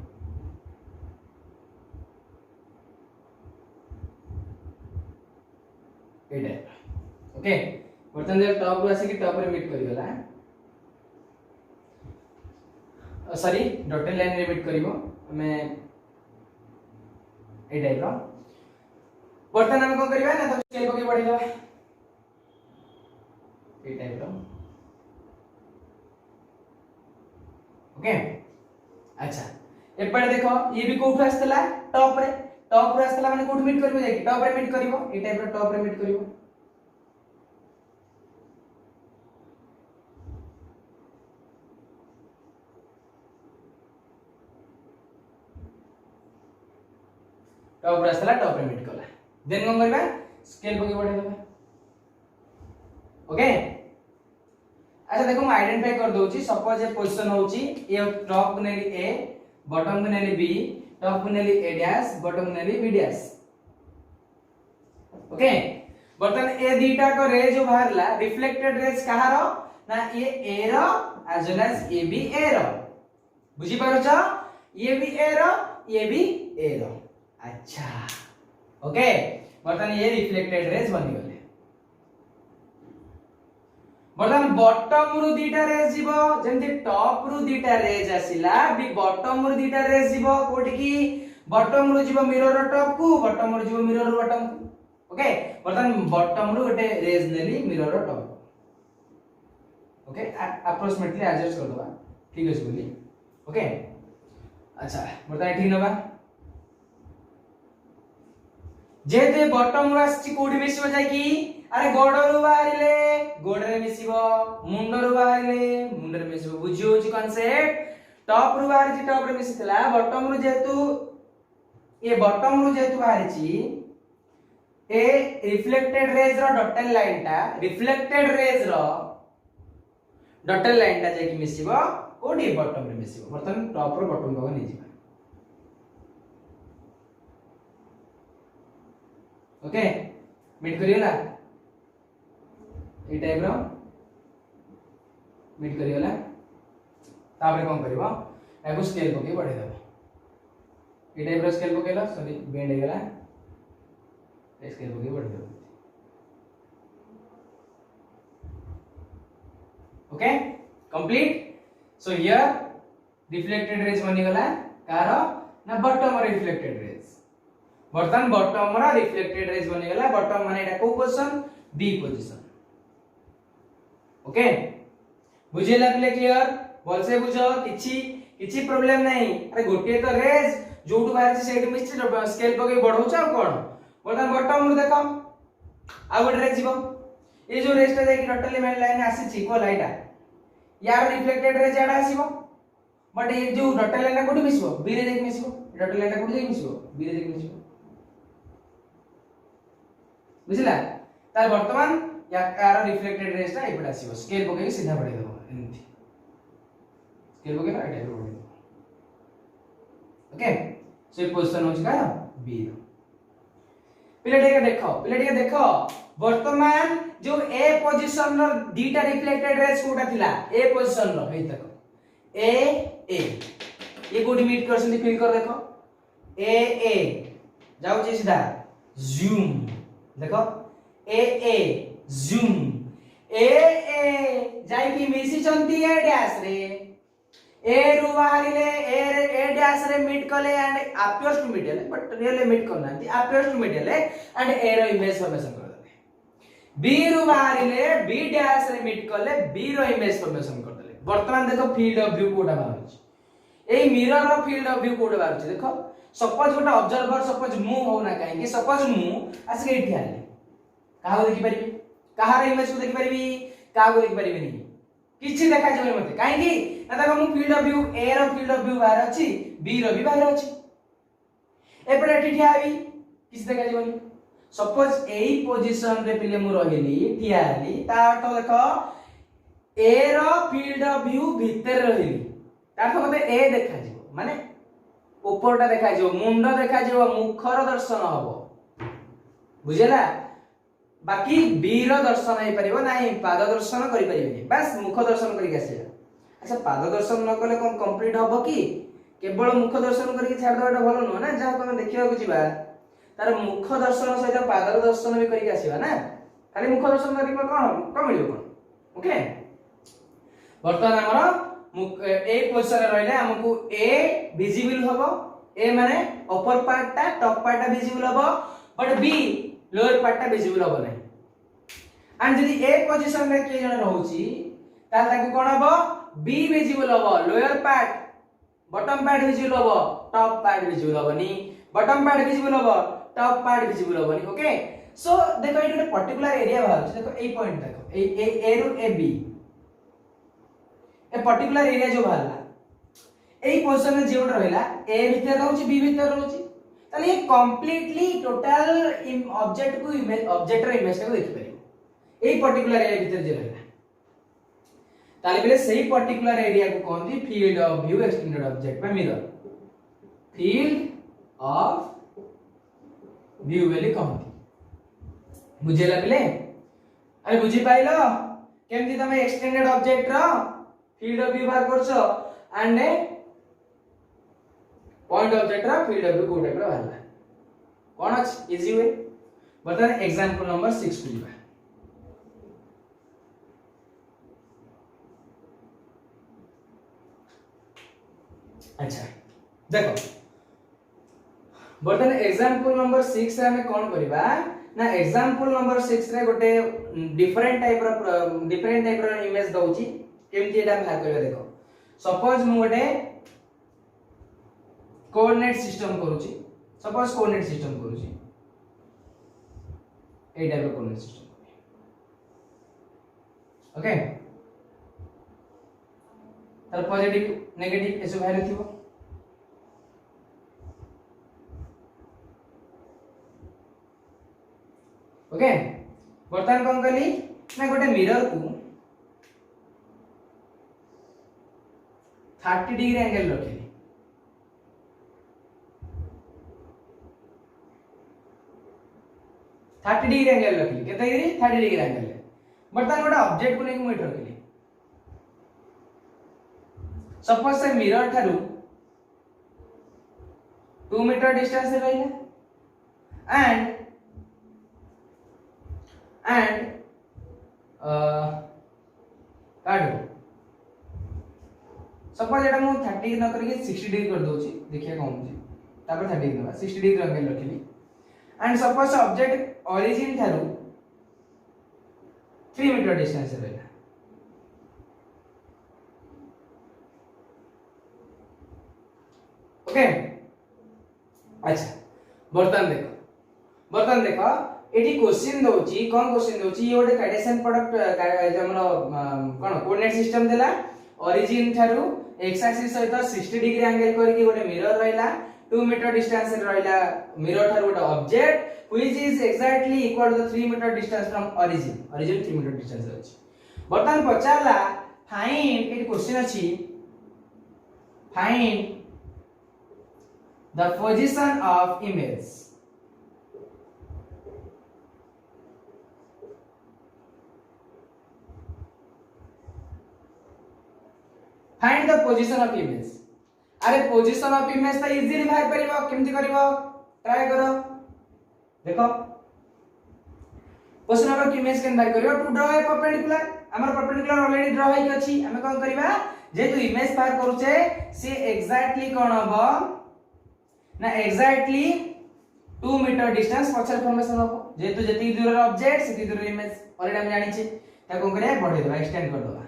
एडे ओके वर्तमान जे टॉप रो आसी की टॉप रे मीट करियोला सॉरी डॉटेड लाइन रे मीट करिवो हमें ए टाइप रो वर्तमान हम को करिवा ना तो स्केल को बढ़ी देबा ए टाइप रो ओके अच्छा एपड़ देखो ये भी कोठु आस्तला टॉप रे आस्तला माने कोठु मीट करबो जाई टॉप रे मीट करिवो ए टाइप रो टॉप रे मीट करिवो टॉप रास्ता टॉप रे मीट कला देन कोन करबा स्केल को बढ़े देबा ओके अच्छा देखो मैं आइडेंटिफाई कर दोची सपोज ए पोजीशन होची ए टॉप को नेली ए बॉटम को नेली बी टॉप को नेली ए डैश बॉटम को नेली बी डैश ओके बर्तन ए दीटा को रे जो बाहरला रिफ्लेक्टेड रेज कहारो ना ये ए रो as well as A B A रो बुझी पारो छ ये भी ए रो ये भी ए रो अच्छा ओके बर्तन ये रिफ्लेक्टेड रेज बनी गले बर्तन बॉटम रु दीटा रेज जीवो जेंति टॉप रु दीटा रेज आसिला बी बॉटम रु दीटा रेज जीवो कोठी की बॉटम रु जीवो मिरर रो टॉप को बॉटम रु जीवो मिरर रो बॉटम को ओके बर्तन बॉटम रु गोटे रेज नेली मिरर रो टॉप ओके अप्रोक्सीमेटली एडजस्ट कर दबा ठीक अछि बोली ओके अच्छा बर्तन ठीक नबा जेते बॉटम रु आछि कोडी मिसिबो जाय की अरे गोडरु बाहरिले गोडरे मिसिबो मुंडरु बाहरिले मुंडरे मिसिबो बुझियो छि कांसेप्ट टॉप रु बाहरि छि टॉप रे मिसितला बॉटम रु जेतु ये बॉटम रु जेतु बाहरि छि ए रिफ्लेक्टेड रेज रो डॉटेड लाइन टा रिफ्लेक्टेड रेज रो डॉटेड लाइन टा जे की मिसिबो कोडी बॉटम रे मिसिबो बर्तन टॉप रो बॉटम को नै जिबा ओके मीट करियला ए टाइप रो मीट करियला तापर कोन करबो एगो स्केल पके बढ़े देबो ए टाइप रो स्केल पकेला सॉरी बेंड हे गेला स्केल पके बढ़े देबो okay complete so here reflected raise बनी गला कार ना बॉटम रिफ्लेक्टेड रेज बर्तन बॉटम रा रिफ्लेक्टेड रेज बनी गला बॉटम माने एटा को पोजीशन बी पोजीशन ओके बुझेला प्ले क्लियर बोल से बुझो किछि प्रॉब्लम नहीं अरे गोटे तो रेज जोटु बाहर से सेट मिस स्केल पके बढ़ौ छ कोन बर्तन बॉटम रु देखो आ गोटे रेज जीवो ए जो रेज ता जाई टोटली मेन लाइन आसी छी को लाइटा यार रिफ्लेक्टेड रेज एडा आसीबो बट ये जो डॉटेड लाइन कोठी मिसबो बी रे जाई मिसबो डॉटेड लाइन कोठी जाई मिसबो बी रे जाई मिसबो बुझला तार वर्तमान या कार रिफ्लेक्टेड रेज ता एपड आसीबो स्केल पके सीधा बढ़े देबो एंती स्केल पके ना एटा बढ़े देबो ओके सो पोजीशन होछ का बी रो पिले देखो वर्तमान जो ए पोजीशन रो दीटा रिफ्लेक्टेड रेज कोटा थिला ए पोजीशन रो हेई तक ए ये कोडी मीट करछन फील कर देखो ए जाउ छी सीधा जूम देखो ए जूम ए जाई की मिसी चंती ए डैश रे ए रु बाहरिले ए डैश रे मीट कले एंड अपियर्स टू मीट ले बट रियली मीट करना अपियर्स टू मीट ले एंड ए रो इमेज फॉर्मेशन कर दे बी रु बाहरिले बी डैश रे मीट कले बी रो इमेज फॉर्मेशन कर दे वर्तमान देखो फील्ड ऑफ व्यू कोटा बाहर ए मिरर रो फील्ड ऑफ व्यू कोटा बाहर देखो सपोज गोटा ऑब्जर्वर सपोज मु हो ना काहे कि सपोज मु आसे एठी आले काहा देखि परिबी काहा रे इमेज को देखि परिबी काहा को देखि परिबी नहीं किछि देखा जबे मते काहे कि ना देखो मु फील्ड ऑफ व्यू ए रो फील्ड ऑफ व्यू बाहर अछि बी रो भी बाहर अछि एपडे एठी आबी किछि देखा जबनी सपोज एई पोजीशन रे पिले मु रहिली ठिया आली ता तो देखो ए रो फील्ड ऑफ व्यू भीतर रहिली ता तो मते ए देखा जिवो माने ऊपरटा देखा जिवो मुंड देखा जिवो मुखर दर्शन हबो बुझेला बाकी बी रो दर्शन हे परिबो नाही पाद दर्शन करि परिबेनी बस मुख दर्शन करि आसीला अच्छा पाद दर्शन न कले कोन कंप्लीट हबो कि केवल मुख दर्शन करि छाड़ देबाटा भलो न ना जा कोन देखिबा को जिबा तार मुख दर्शन सहित पाद दर्शन भी करि आसीबा ना खाली मुख दर्शन करि कोन मिलियो कोन ओके वर्तमान हमर ए पोजीशन रहले हमकु ए विजिबल हबो ए माने अपर पार्ट ता टॉप पार्ट ता विजिबल हबो बट बी लोअर पार्ट ता विजिबल हबो नै एंड जदी ए पोजीशन रे के जण रहउची ता ताकु कोन हबो बी विजिबल हबो lower part bottom part visible हबो टॉप पार्ट विजिबल हबोनी बॉटम पार्ट विजिबल हबो टॉप पार्ट विजिबल हबोनी ओके सो देखो एटा पर्टिकुलर एरिया बाहर देखो ए पॉइंट देखो ए रो ए बी ए पर्टिकुलर एरिया जो बाहरला एई पोजीशन रे जेउट रहला ए भीतर रहउची बी भीतर रहउची ताले ये कंप्लीटली टोटल ऑब्जेक्ट को इमेज ऑब्जेक्ट रे इमेज को देखि परिबो एई पर्टिकुलर एरिया भीतर जे रहला ताले बेले सही पर्टिकुलर एरिया को कहंती field of view extended object बा मिरर फील्ड ऑफ व्यू बेले कहंती बुझेला बेले अरे बुझी पाइलो केमती तमे एक्सटेंडेड ऑब्जेक्ट रो फील्ड ऑफ व्यू बाहर करछो एंड पॉइंट ऑब्जेक्ट रा फील्ड ऑफ व्यू को टाइप रा बाहरला कोन अछि इजी वे बर्तन एग्जांपल नंबर 6 को जिबा अच्छा देखो बर्तन एग्जांपल नंबर 6 रे हमें कोन करबा ना एग्जांपल नंबर 6 रे गोटे डिफरेंट टाइप रो इमेज दउची केमती एटा बाहर करबा देखो सपोज मु गोटे कोऑर्डिनेट सिस्टम करूची सपोज कोऑर्डिनेट सिस्टम करूची ए टाइप रो कोऑर्डिनेट सिस्टम ओके तर पॉजिटिव नेगेटिव एसो बाहर थिबो ओके बर्तमान कोन कली ना गोटे मिरर को 30 डिग्री एंगल रखिली 30 डिग्री एंगल रखली केते डिग्री 30 डिग्री एंगल ले बर्तमान गोटे ऑब्जेक्ट को लेके मुइट रखली सपोज से मिरर थारू 2 मीटर डिस्टेंस रहिला एंड काढो सपोज एटा मु 30 न करके 60 डिग्री कर दोची देखिए कौन छी तापर 30 डिग्री नबा 60 डिग्री एंगल रखली एंड सपोज ऑब्जेक्ट ओरिजिन थारू 3 मीटर डिस्टेंस रहिला ओके अच्छा बर्तन देखो एटी क्वेश्चन दोची कोन क्वेश्चन दोची ये गोटे कार्टेशियन प्रोडक्ट हमरो कोन कोऑर्डिनेट सिस्टम देला ओरिजिन थारू एक्स एक्सिस सहित 60 डिग्री एंगल करके गोटे मिरर रहिला 2 मीटर डिस्टेंस रे रहिला मिरर थारू गोटे object which is exactly equal to 3 meter distance from origin 3 meter distance रे अछि बर्तन पचारला फाइंड एटी क्वेश्चन अछि find the position of image find the position of image अरे position of image तो इजीली बाहर परिबो केमति करबो ट्राई करो देखो position of image केन बाहर करियो टू ड्रॉ ए परपेंडिकुलर हमर परपेंडिकुलर ऑलरेडी ड्रॉ होई अछि हमें कोन करबा जेतु इमेज बाहर करूचे से एग्जैक्टली कोन हबो ना एग्जैक्टली 2 मीटर डिस्टेंस पछर फॉर्मेशन हो जेतु जति दूर ऑब्जेक्ट सेति दूर इमेज ऑलरेडी हम जानि छी ता कोन करे बढ़े देबा एक्सटेंड कर देबा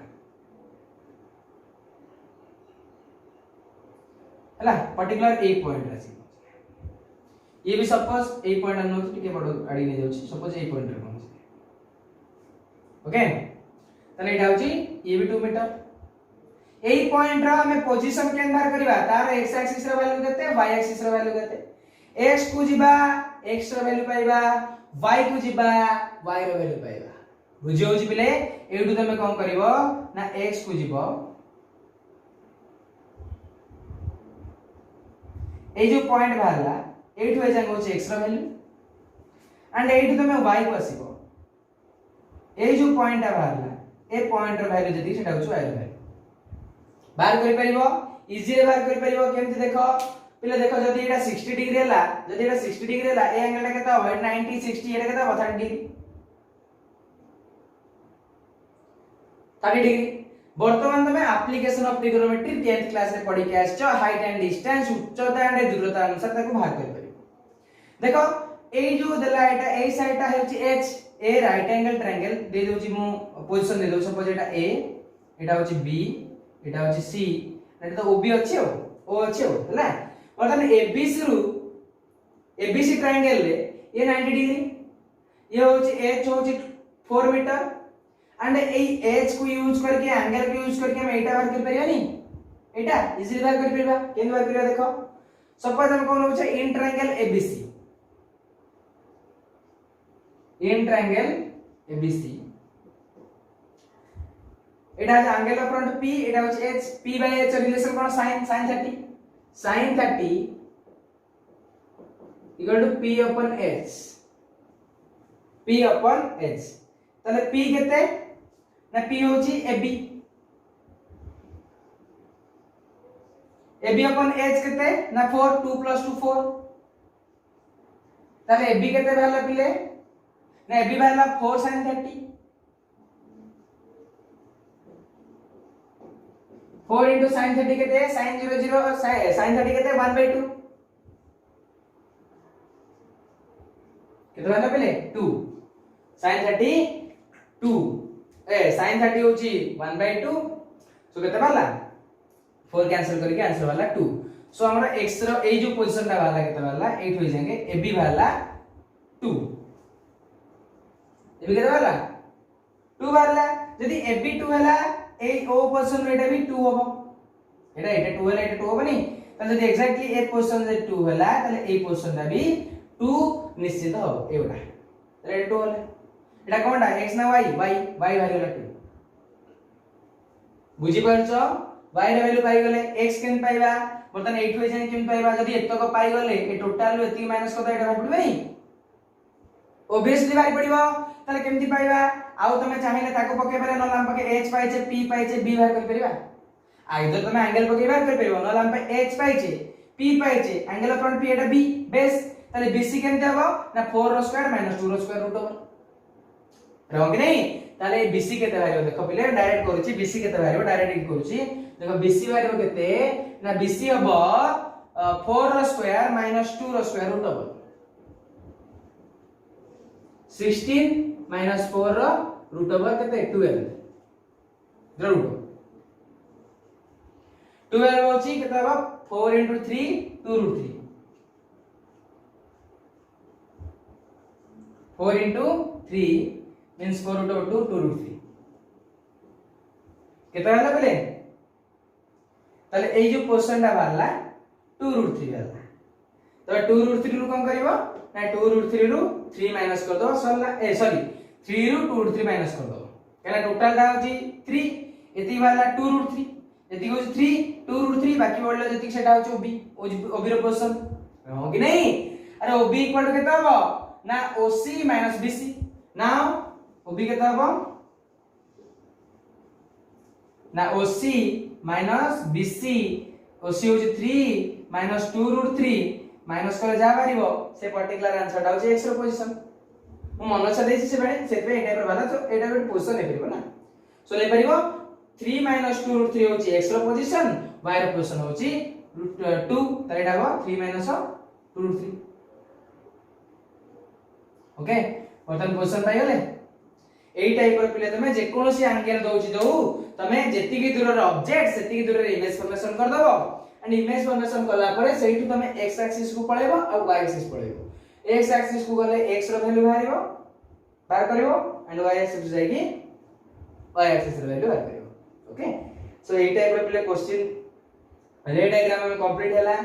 हला पर्टिकुलर ए पॉइंट रासी ये भी सपोज ए पॉइंट अन टिके बडो आडी ने जाउची सपोज ए पॉइंट रे पहुंचे ओके तले एटा होची ये भी 2 मीटर एई पॉइंट रा हमें पोजीशन केन बाहर करबा तार x एक्सिस रा वैल्यू देते y एक्सिस रा वैल्यू देते x को जिबा x रा वैल्यू पाइबा y को जिबा y रा वैल्यू पाइबा बुझियो होची पिले एडु तमे कोन करबो ना x को जिबो ए जो पॉइंट बाहरला एठु ए जांगो होची x रा वैल्यू एंड एठु तमे y को आसीबो ए जो पॉइंट बाहरला ए पॉइंट रा वैल्यू जति सेटा होची y रा वैल्यू बाहर करि परिबो इजीली बाहर करि परिबो केमति देखो पिले देखो जदी एटा 60 डिग्री हला जदी एटा 60 डिग्री हला ए एंगल टा केता होय 90 60 एटा केता 30 डिग्री 30 डिग्री वर्तमान तमे application of trigonometry 10th class रे पढी के आछो हाइट एंड डिस्टेंस उच्चता एंड दूरता अनुसार ताको बाहर करि परिबो देखो ए जो देला एटा ए साइड टा हेउची h ए राइट एंगल ट्रायंगल दे दोची मु पोजीशन दे दो सपोज एटा a एटा होची b एटा होची सी एटा तो ओबी अछि ओ अछि हला मतलब एबीसी रु एबीसी ट्रायंगल रे ये 90 डिग्री ये होची एच होची 4 मीटर एंड ए एच को यूज करके एंगल को यूज करके हम एटा बाहर कर परिया नी एटा इजीली बाहर कर परिबा केन बाहर करिया देखो सपोज हम कोन होचे in triangle ABC in triangle ABC एटा है एंगल ऑफ फ्रंट p एटा होची h p by h relation कोन sin 30 equal to p upon h तले p केते ना p होची ab अपॉन h केते ना 4 2 + 2 4 तले ab केते भाला पिले ना ab भाला 4 sin 30 4 into sin 30 केते sin 0 0 sin 30 केते 1/2 केते वाला पहले 2 sin 30 2 sin 30 होची 1/2 सो केते वाला 4 कैंसिल करके आंसर वाला 2 सो हमरा x रो ए जो पोजीशन ता वाला केते वाला 8 हो जाएंगे ab वाला 2 ab केते वाला 2 वाला यदि ab 2 हला ए ओ पोजीशन एटा भी 2 होबो एटा 2 हला एटा 2 होबो नी त जदी एक्जेक्टली ए पोजीशन जे 2 हला तले ए पोजीशन दा भी 2 निश्चित होबो एटा तले 2 हला एटा कोनटा x ना y वैल्यू ला 2 बुझी परछो y रे वैल्यू पाई गले x केन पाइबा बर्तन 8 होय जाय केन पाइबा जदी एतक पाई गले ए टोटल एती माइनस करता एटा पड़बे नी ऑब्वियसली बाहर पड़िबो ताले केमती पाइबा आउ तमे चाहिले ताको पके पारे न हम पके h पाइछे p पाइछे b बाहर कर परिबा आइदर तमे एंगल पके बाहर कर परिबो न हम पे h पाइछे p पाइछे एंगल ऑफ फ्रंट p एटा b बेस ताले bc केमती हबो ना 4 रो स्क्वायर - 2 रो स्क्वायर रूट ओवर रहो कि नहीं ताले bc केते बाहर देखो पिले डायरेक्ट करूची bc केते बाहर डायरेक्ट करूची देखो bc बाहर केते ना bc हबो 4 रो स्क्वायर - 2 रो स्क्वायर रूट ओवर 16 minus 4 रो रूट ओवर केते 12 रूट 12 होची केते हबो 4 into 3 2 root 3 4 into 3 means 4 root over 2 2 root 3 केते होला बोले ताले एई जो पोर्शन टा बारला 2 root 3 होला तो 2 root 3 रु कोन करबो ना 2 root 3 रु 3 माइनस कर दो सरला ए सॉरी 3 रु 2 root 3 माइनस कर दो केला टोटल दा होची 3 एती वाला 2 root 3 एती होची 3 2 root 3 बाकी बोलले जति सेटा होची ओबी रो पोर्शन हो कि नहीं अरे ओबी इक्वल टू केता हो ना ओसी माइनस बीसी नाउ ओबी केता हो ना ओसी माइनस बीसी ओसी होची 3 माइनस 2 root 3 माइनस करे जा पारिबो से पर्टिकुलर आंसर टा होची x रो पोजीशन मु मन छ देछि से बेडे से पे एटा पर बाला तो एटा पे पोजीशन ले परिबो ना सो ले परिबो 3 - 2 root 3 होची x रो पोजीशन y रो पोजीशन होची √2 त एटा हो 3 - 2 root 3 ओके वर्तमान पोजीशन पाइ गेले एई टाइप रो पिले तमे जे कोनोसी एंगल दोउची दउ तमे जेति की दूर रो ऑब्जेक्ट सेति की दूर रे इमेज फॉर्मेशन कर दबो एंड इमेज फॉर्मेशन करला परे सेहिटु तमे x एक्सिस को पळेबो और y एक्सिस पळेबो x एक्सिस को गले x रो वैल्यू बाहरिबो बाहर करिवो एंड y एक्सिस जाईकी y एक्सिस रो वैल्यू बाहर करिवो ओके सो एई टाइप रो पिले क्वेश्चन रे डायग्राम में कंप्लीट हैला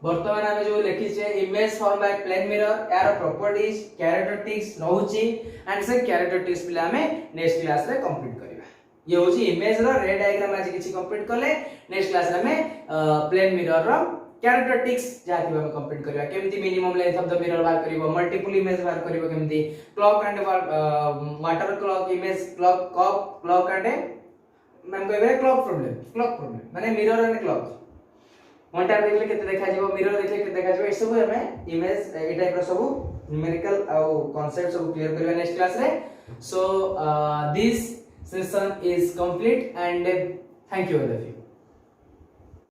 वर्तमान हमें जो लिखी छे image form by plane mirror यार प्रॉपर्टीज कैरेक्टरिस्टिक्स रहउची एंड से कैरेक्टरिस्टिक्स पिला हमें नेक्स्ट क्लास रे कंप्लीट करबा ये होची इमेज रो रे डायग्राम आज किछि कंप्लीट करले नेक्स्ट क्लास रे हमें प्लेन मिरर रो कैरेक्टरिस्टिक्स जाति हम कंप्लीट करबा केमती minimum length of the mirror बार करिवो मल्टीपल इमेज बार करिवो केमती clock and water clock image clock and ma'am कहबे क्लॉक प्रॉब्लम माने मिरर एंड क्लॉक मॉनिटर देखले केते देखा जीवो मिरर देखले केते देखा जीवो ए सब हमें इमेज ए टाइप रो सब न्यूमेरिकल आ कांसेप्ट सब क्लियर करबा नेक्स्ट क्लास रे so this session is complete and thank you all of you.